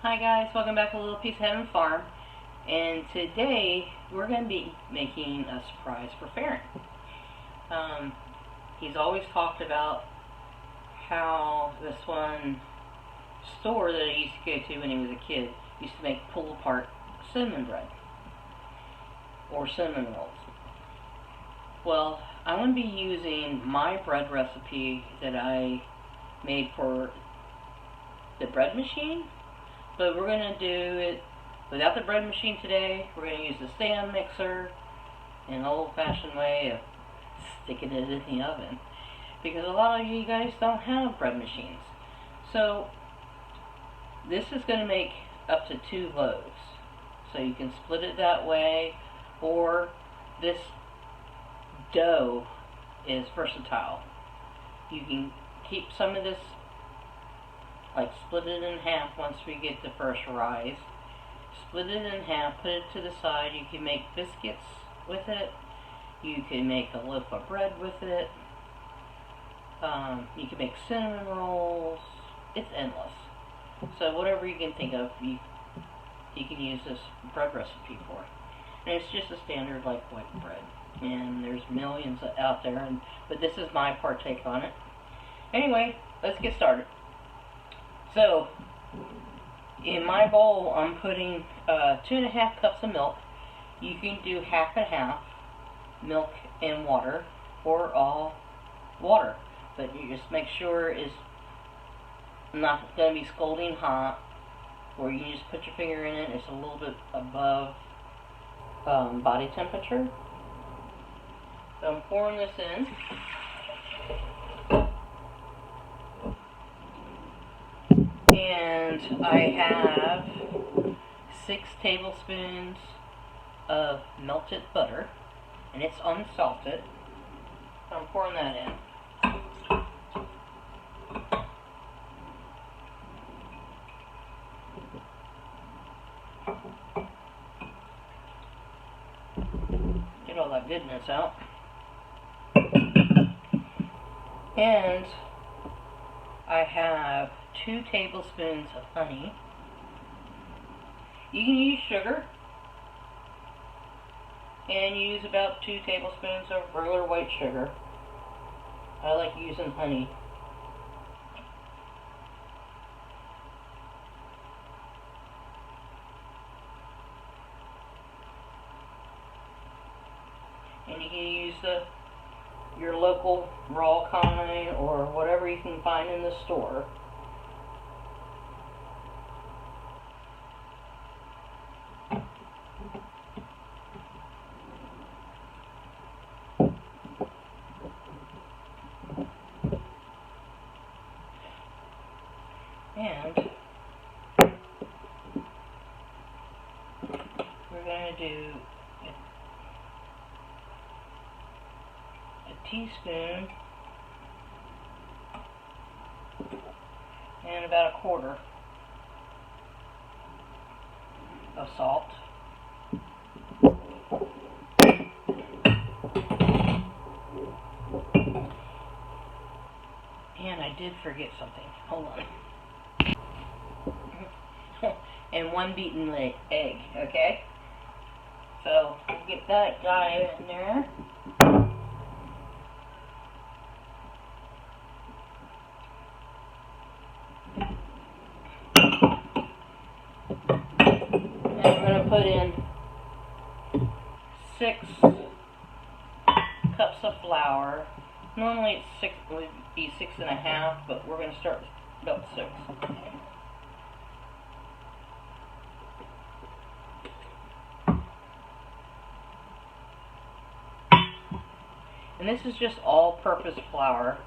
Hi guys, welcome back to Little Piece of Heaven Farm. And today we're going to be making a surprise for Faron. He's always talked about how this one store that he used to go to when he was a kid used to make pull-apart cinnamon bread or cinnamon rolls. Well, I'm going to be using my bread recipe that I made for the bread machine, but we're going to do it without the bread machine today. We're going to use the stand mixer in an old-fashioned way of sticking it in the oven, because a lot of you guys don't have bread machines. So this is going to make up to 2 loaves, so you can split it that way, or this dough is versatile. You can keep some of this, like split it in half once we get the first rise. Split it in half, put it to the side. You can make biscuits with it. You can make a loaf of bread with it. You can make cinnamon rolls. It's endless. So whatever you can think of, you can use this bread recipe for. And it's just a standard like white bread. And there's millions out there, but this is my partake on it. Anyway, let's get started. So, in my bowl, I'm putting 2.5 cups of milk. You can do half and half, milk and water, or all water. But you just make sure it's not going to be scalding hot, or you can just put your finger in it. It's a little bit above body temperature. So I'm pouring this in. And I have 6 tablespoons of melted butter, and it's unsalted. So I'm pouring that in. Get all that goodness out. And I have 2 tablespoons of honey. You can use sugar, and use about 2 tablespoons of regular white sugar. I like using honey. And you can use your local raw kind or whatever you can find in the store. And we're going to do a teaspoon and about 1/4 of salt. And I did forget something. Hold on. And 1 beaten egg, okay? So we'll get that guy in there. And I'm going to put in 6 cups of flour. Normally it would be 6.5, but we're going to start with about 6. And this is just all-purpose flour.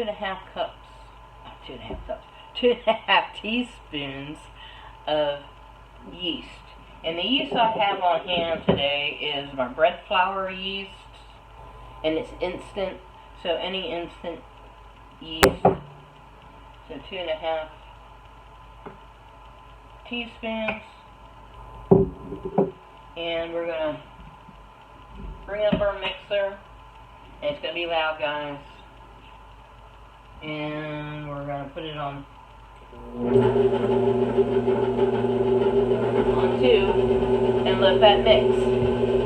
2.5 teaspoons of yeast. And the yeast I have on hand today is my bread flour yeast, and it's instant, so any instant yeast. So 2.5 teaspoons. And we're gonna bring up our mixer, and it's gonna be loud, guys. And we're gonna put it on 2 and let that mix.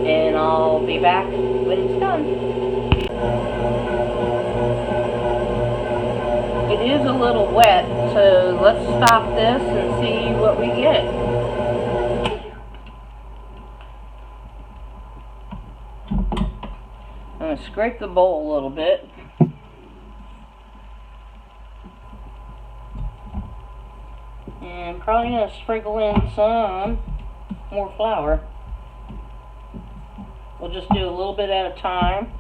And I'll be back when it's done. It is a little wet, so let's stop this and see what we get. I'm going to scrape the bowl a little bit. And probably going to sprinkle in some more flour. We'll just do a little bit at a time.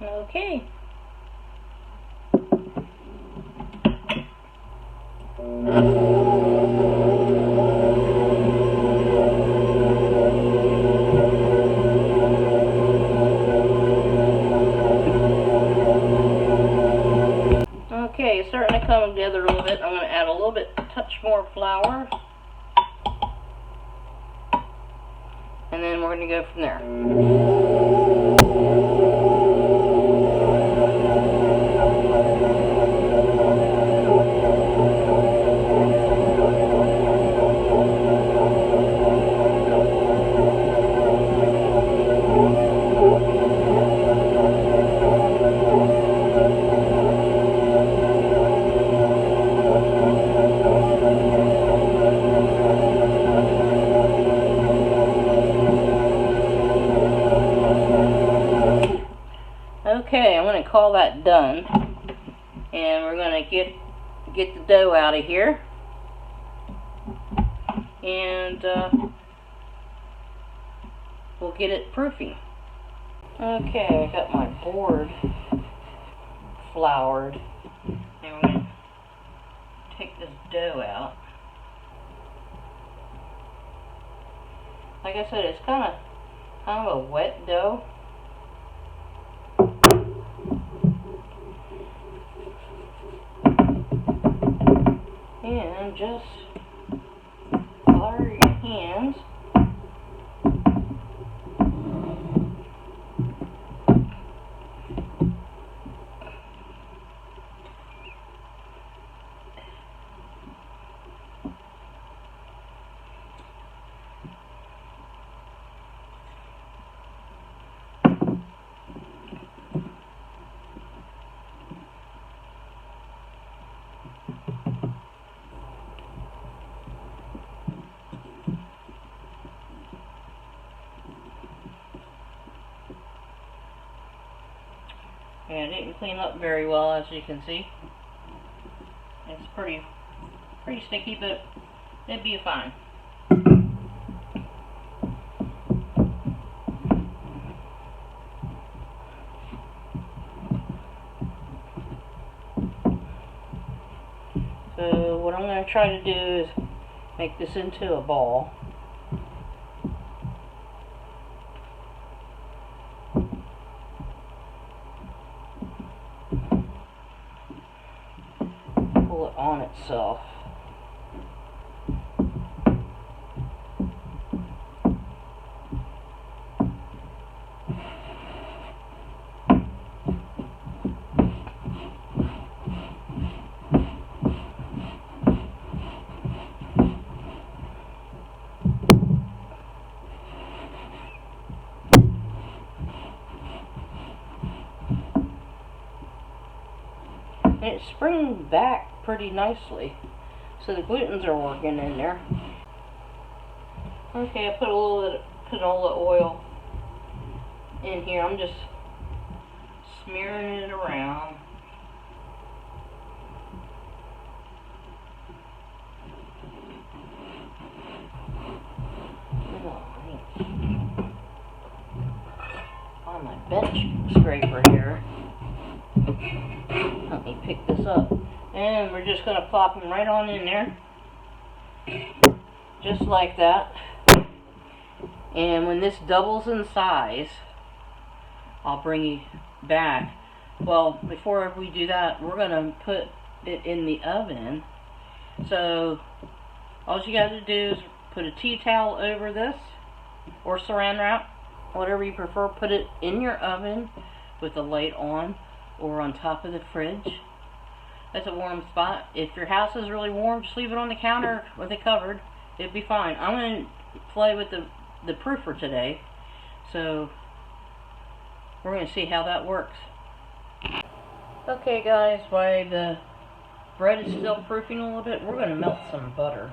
Okay. Okay, it's starting to come together a little bit. I'm going to add a little bit, touch more flour. And then we're going to go from there. Okay, I'm going to call that done, and we're going to get the dough out of here, and we'll get it proofing. Okay, I got my board floured, and we're going to take this dough out. Like I said, it's kind of a wet dough. And just flour your hands. And it didn't clean up very well, as you can see. It's pretty sticky, but it'd be fine. So what I'm going to try to do is make this into a ball. Pull it on itself. And it's springing back pretty nicely, so the glutens are working in there. Okay, I put a little bit of canola oil in here. I'm just smearing it around. On my bench scraper here. Let me pick this up. And we're just going to plop them right on in there. Just like that. And when this doubles in size, I'll bring you back. Well, before we do that, we're going to put it in the oven. So, all you got to do is put a tea towel over this, or saran wrap, whatever you prefer. Put it in your oven with the light on, or on top of the fridge. That's a warm spot. If your house is really warm, just leave it on the counter with it covered. It'll be fine. I'm going to play with the proofer today, so we're going to see how that works. Okay guys, while the bread is still proofing a little bit, we're going to melt some butter.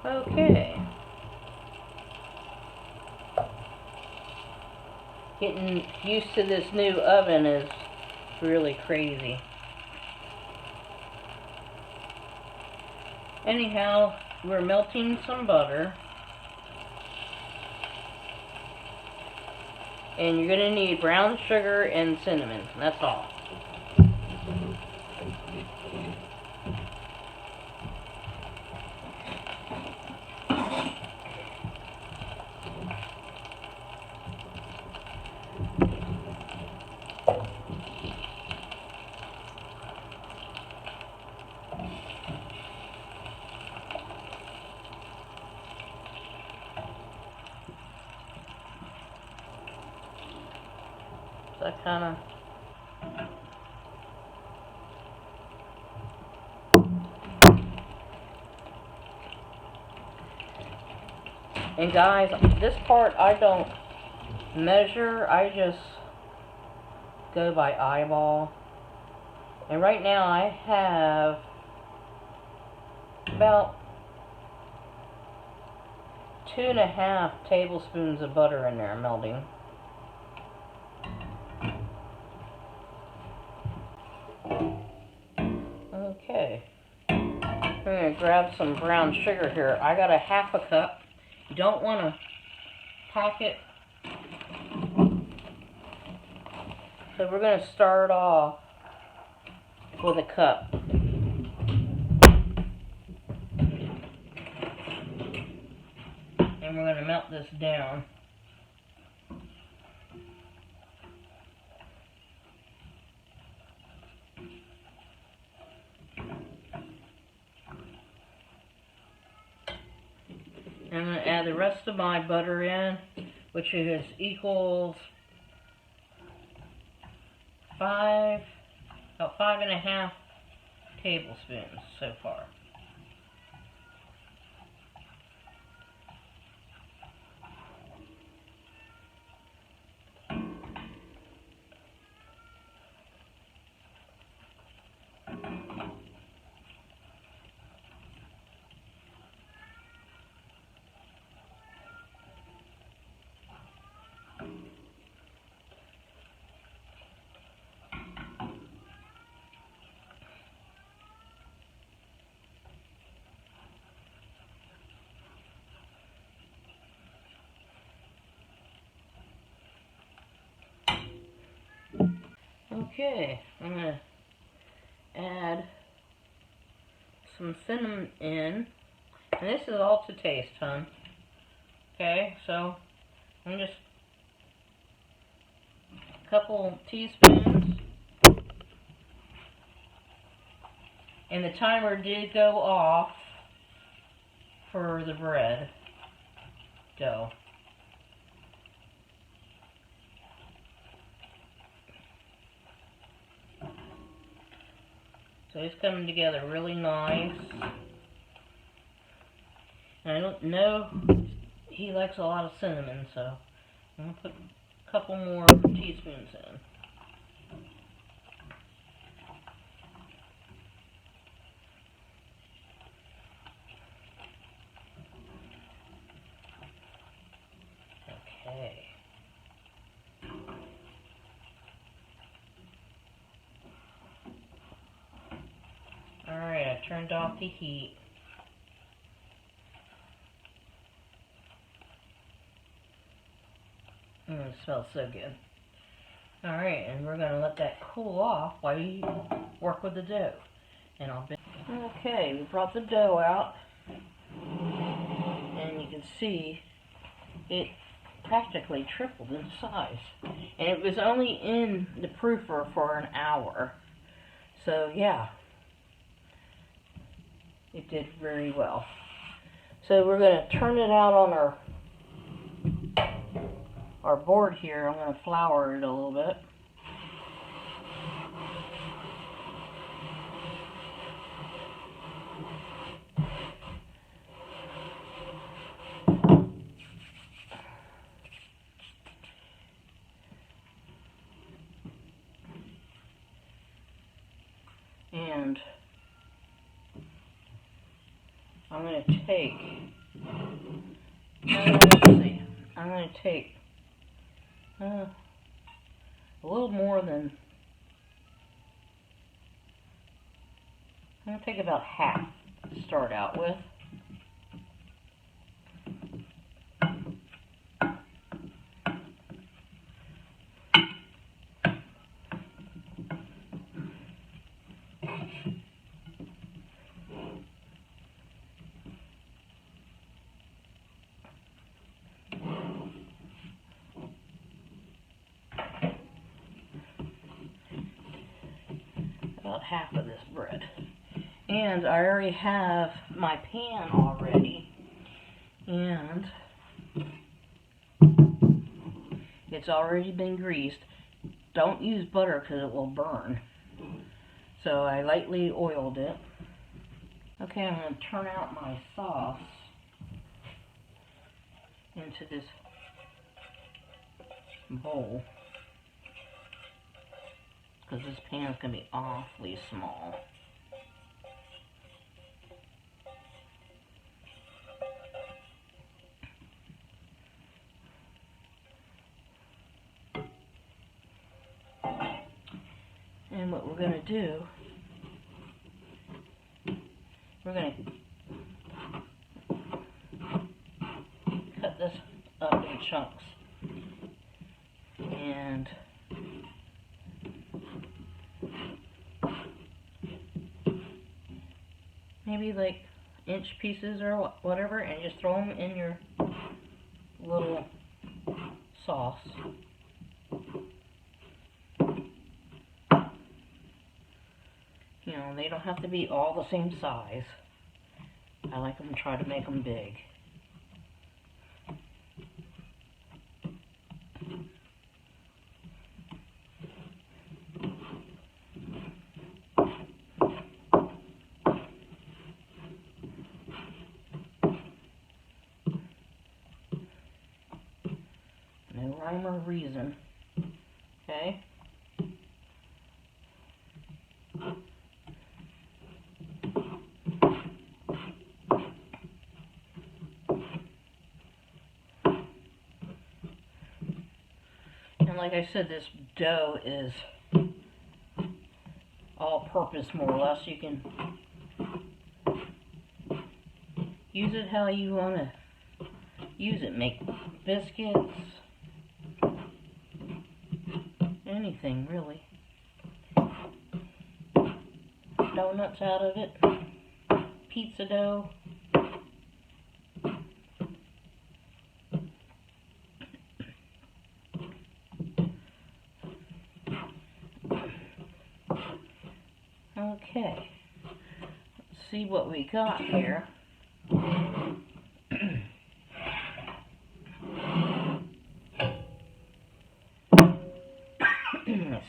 Okay. Getting used to this new oven is really crazy. Anyhow, we're melting some butter. And you're going to need brown sugar and cinnamon. That's all. So that kind of... And guys, this part I don't measure, I just go by eyeball. And right now I have about 2.5 tablespoons of butter in there melting. Okay. I'm going to grab some brown sugar here. I got a 1/2 cup. You don't want to pack it. So we're going to start off with a cup. And we're going to melt this down. I'm going to add the rest of my butter in, which is equals about 5.5 tablespoons so far. Okay, I'm going to add some cinnamon in. And this is all to taste, hon. Okay, so I'm just a couple teaspoons. And the timer did go off for the bread dough. So it's coming together really nice. And I don't know, he likes a lot of cinnamon, so I'm going to put a couple more teaspoons in. Okay. Alright, I turned off the heat. It smells so good. Alright, and we're going to let that cool off while we work with the dough. And okay, we brought the dough out. And you can see it practically tripled in size. And it was only in the proofer for an hour. So yeah, it did very well. So we're going to turn it out on our board here. I'm going to flour it a little bit. And I'm going to take, let's see, I'm going to take a little more than, I'm going to take about half to start out with. About half of this bread. And I already have my pan already, and it's already been greased. Don't use butter because it will burn. So I lightly oiled it. Okay, I'm going to turn out my sauce into this bowl, because this pan is going to be awfully small. And what we're going to do, we're going to cut this up in chunks. And maybe like inch pieces or whatever, and just throw them in your little sauce. You know, they don't have to be all the same size. I like them to try to make them big. No rhyme or reason. Okay? And like I said, this dough is all-purpose, more or less. You can use it how you want to use it. Make biscuits, anything really. Donuts out of it, pizza dough. Okay, let's see what we got here.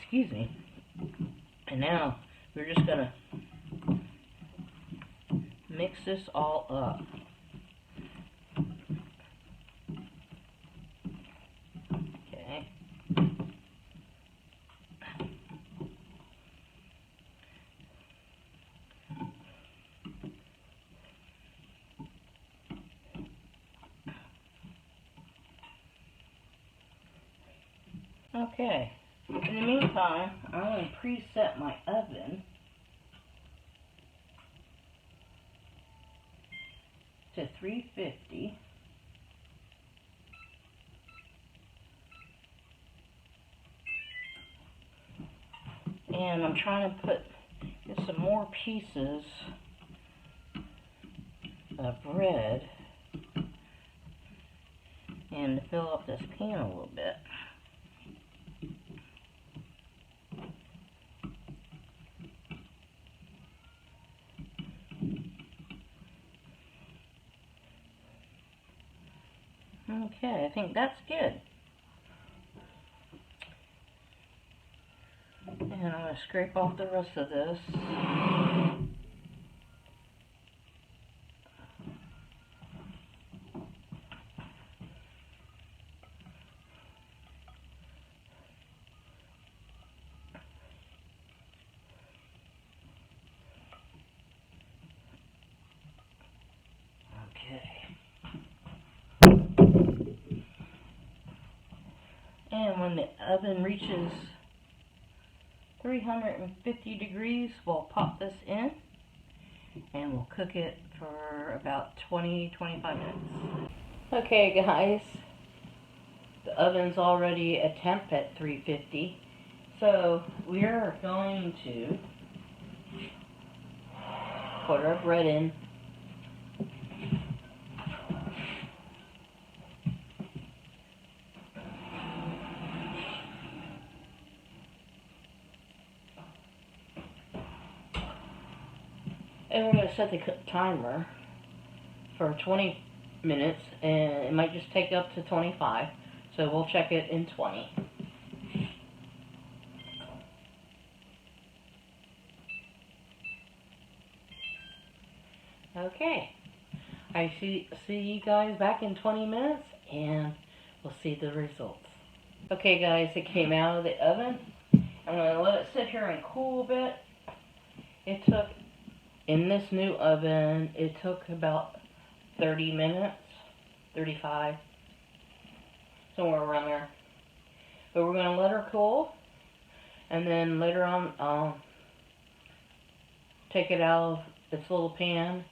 Excuse me. And now we're just gonna mix this all up. Okay. Okay, in the meantime, I'm going to preset my oven to 350. And I'm trying to get some more pieces of bread and to fill up this pan a little bit. Okay, I think that's good. And I'm going to scrape off the rest of this. Okay. And when the oven reaches 350 degrees, we'll pop this in and we'll cook it for about 20-25 minutes. Okay guys, the oven's already a temp at 350, so we're going to put our bread in. And we're going to set the timer for 20 minutes, and it might just take up to 25, so we'll check it in 20. Okay, I see you guys back in 20 minutes, and we'll see the results. Okay guys, it came out of the oven. I'm going to let it sit here and cool a bit. It took, in this new oven, it took about 30 minutes, 35, somewhere around there. But we're going to let her cool, and then later on I'll take it out of its little pan,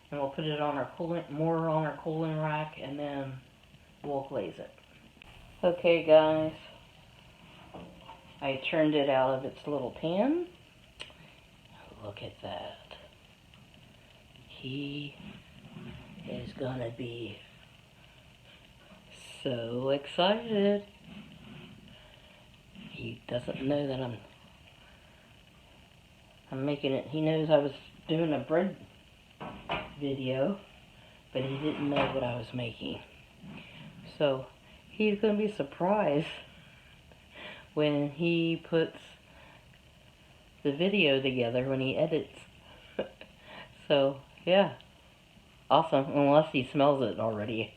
and we'll put it on our cooling rack, and then we'll glaze it. Okay guys, I turned it out of its little pan. Look at that. He is gonna be so excited. He doesn't know that I'm making it. He knows I was doing a bread video, but he didn't know what I was making. So he's gonna be surprised when he puts the video together, when he edits. So yeah, awesome, unless he smells it already.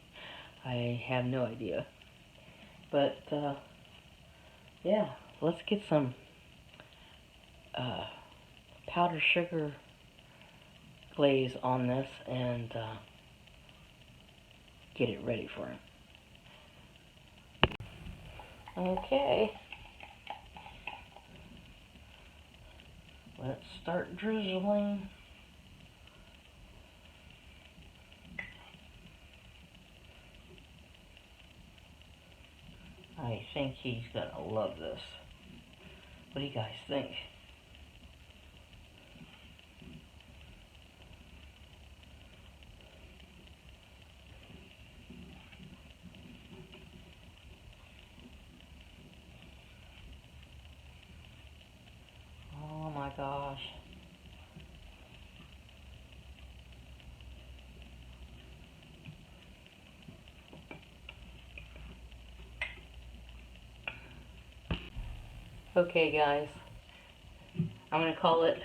I have no idea. But yeah, let's get some powdered sugar glaze on this and get it ready for him. Okay, let's start drizzling. I think he's gonna love this. What do you guys think? Oh my gosh. Okay guys, I'm going to call it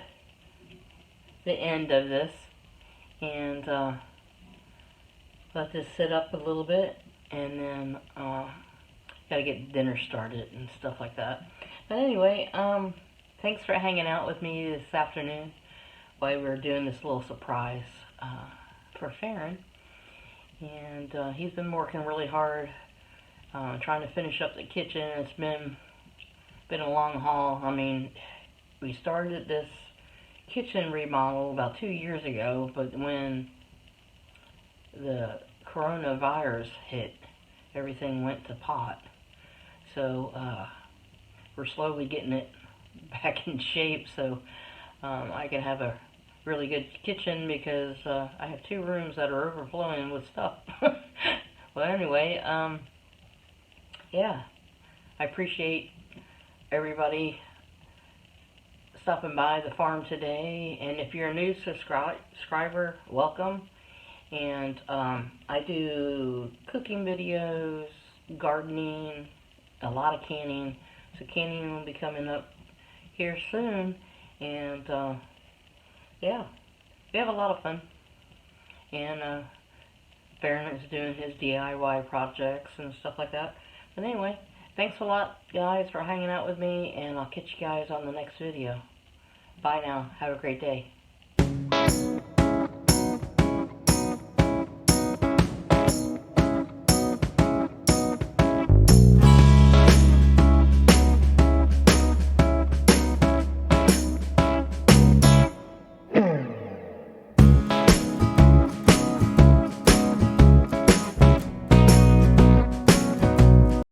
the end of this, and let this sit up a little bit, and then gotta get dinner started and stuff like that. But anyway, thanks for hanging out with me this afternoon while we were doing this little surprise for Faron. And he's been working really hard trying to finish up the kitchen. It's been been a long haul. I mean, we started this kitchen remodel about 2 years ago, but when the coronavirus hit, everything went to pot. So we're slowly getting it back in shape so I can have a really good kitchen, because I have 2 rooms that are overflowing with stuff. Well, anyway, yeah, I appreciate everybody stopping by the farm today, and if you're a new subscriber, welcome. And I do cooking videos, gardening, a lot of canning, so canning will be coming up here soon, and yeah, we have a lot of fun, and Faron is doing his DIY projects and stuff like that. But anyway, thanks a lot, guys, for hanging out with me, and I'll catch you guys on the next video. Bye now. Have a great day.